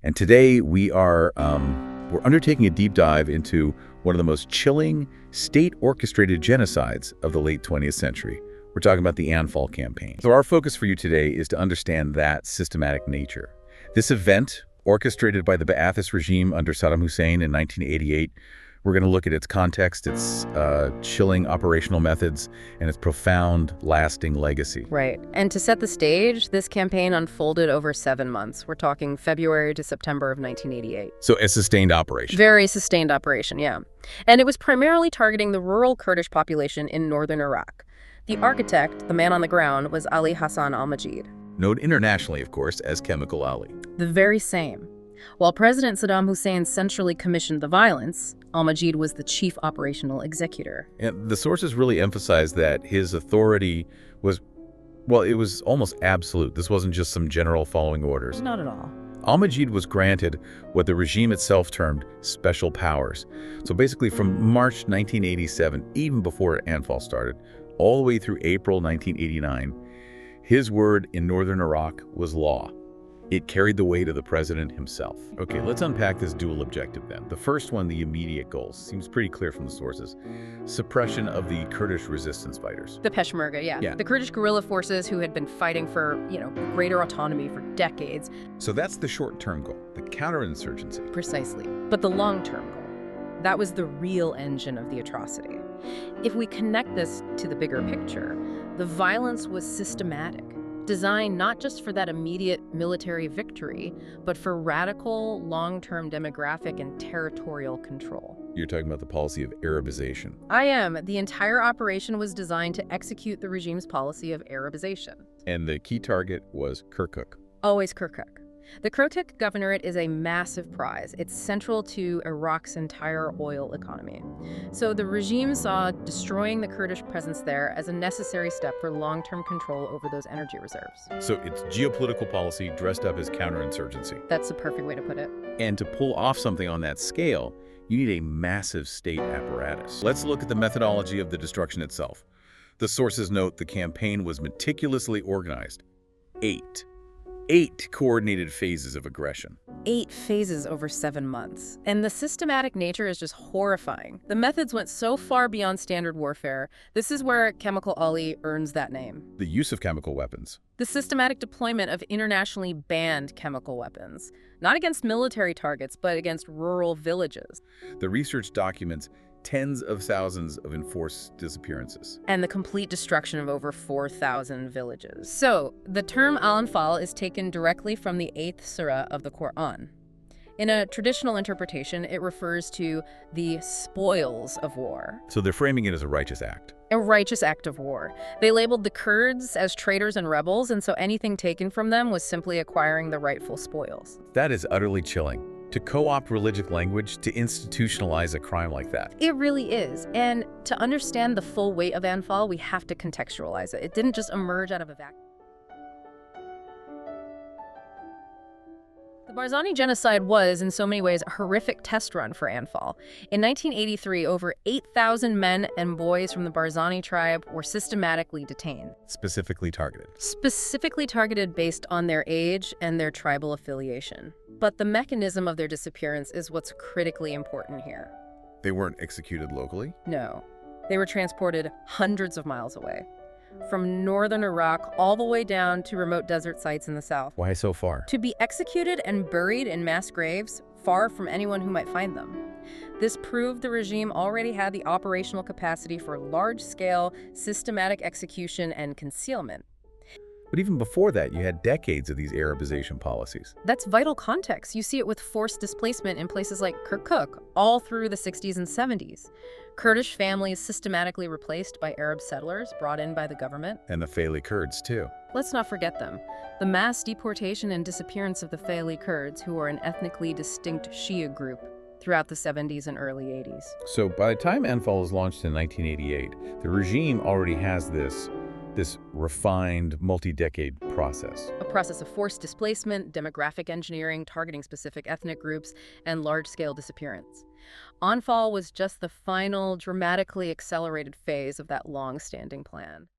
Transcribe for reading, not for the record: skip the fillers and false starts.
And today we're undertaking a deep dive into one of the most chilling, state-orchestrated genocides of the late 20th century. We're talking about the Anfal campaign. So our focus for you today is to understand that systematic nature. This event, orchestrated by the Ba'athist regime under Saddam Hussein in 1988, we're going to look at its context, its chilling operational methods, and its profound, lasting legacy. Right. And to set the stage, this campaign unfolded over 7 months. We're talking February to September of 1988. So a sustained operation. Very sustained operation, yeah. And it was primarily targeting the rural Kurdish population in northern Iraq. The architect, the man on the ground, was Ali Hassan al-Majid. Known internationally, of course, as Chemical Ali. The very same. While President Saddam Hussein centrally commissioned the violence, al-Majid was the chief operational executor. And the sources really emphasize that his authority was, well, it was almost absolute. This wasn't just some general following orders. Not at all. Al-Majid was granted what the regime itself termed special powers. So basically from March 1987, even before Anfal started, all the way through April 1989, his word in northern Iraq was law. It carried the weight of the president himself. Okay, let's unpack this dual objective then. The first one, the immediate goals, seems pretty clear from the sources. Suppression of the Kurdish resistance fighters. The Peshmerga, yeah. The Kurdish guerrilla forces who had been fighting for, greater autonomy for decades. So that's the short-term goal, the counterinsurgency. Precisely. But the long-term goal, that was the real engine of the atrocity. If we connect this to the bigger picture, the violence was systematic. Designed not just for that immediate military victory, but for radical, long-term demographic and territorial control. You're talking about the policy of Arabization. I am. The entire operation was designed to execute the regime's policy of Arabization. And the key target was Kirkuk. Always Kirkuk. The Kirkuk governorate is a massive prize. It's central to Iraq's entire oil economy. So the regime saw destroying the Kurdish presence there as a necessary step for long-term control over those energy reserves. So it's geopolitical policy dressed up as counterinsurgency. That's the perfect way to put it. And to pull off something on that scale, you need a massive state apparatus. Let's look at the methodology of the destruction itself. The sources note the campaign was meticulously organized. Eight coordinated phases of aggression. 8 phases over 7 months. And the systematic nature is just horrifying. The methods went so far beyond standard warfare. This is where Chemical Ali earns that name. The use of chemical weapons. The systematic deployment of internationally banned chemical weapons. Not against military targets, but against rural villages. The research documents tens of thousands of enforced disappearances. And the complete destruction of over 4,000 villages. So, the term Al-Anfal is taken directly from the 8th surah of the Quran. In a traditional interpretation, it refers to the spoils of war. So they're framing it as a righteous act. A righteous act of war. They labeled the Kurds as traitors and rebels, and so anything taken from them was simply acquiring the rightful spoils. That is utterly chilling. To co-opt religious language to institutionalize a crime like that. It really is. And to understand the full weight of Anfal, we have to contextualize it. It didn't just emerge out of a vacuum. The Barzani genocide was, in so many ways, a horrific test run for Anfal. In 1983, over 8,000 men and boys from the Barzani tribe were systematically detained. Specifically targeted. Specifically targeted based on their age and their tribal affiliation. But the mechanism of their disappearance is what's critically important here. They weren't executed locally? No. They were transported hundreds of miles away. From northern Iraq all the way down to remote desert sites in the south. Why so far? To be executed and buried in mass graves, far from anyone who might find them. This proved the regime already had the operational capacity for large-scale, systematic execution and concealment. But even before that, you had decades of these Arabization policies. That's vital context. You see it with forced displacement in places like Kirkuk, all through the 60s and 70s. Kurdish families systematically replaced by Arab settlers brought in by the government. And the Faili Kurds, too. Let's not forget them. The mass deportation and disappearance of the Faili Kurds, who are an ethnically distinct Shia group, throughout the 70s and early 80s. So by the time Anfal was launched in 1988, the regime already has this refined, multi-decade process. A process of forced displacement, demographic engineering, targeting specific ethnic groups, and large-scale disappearance. Anfal was just the final, dramatically accelerated phase of that long-standing plan.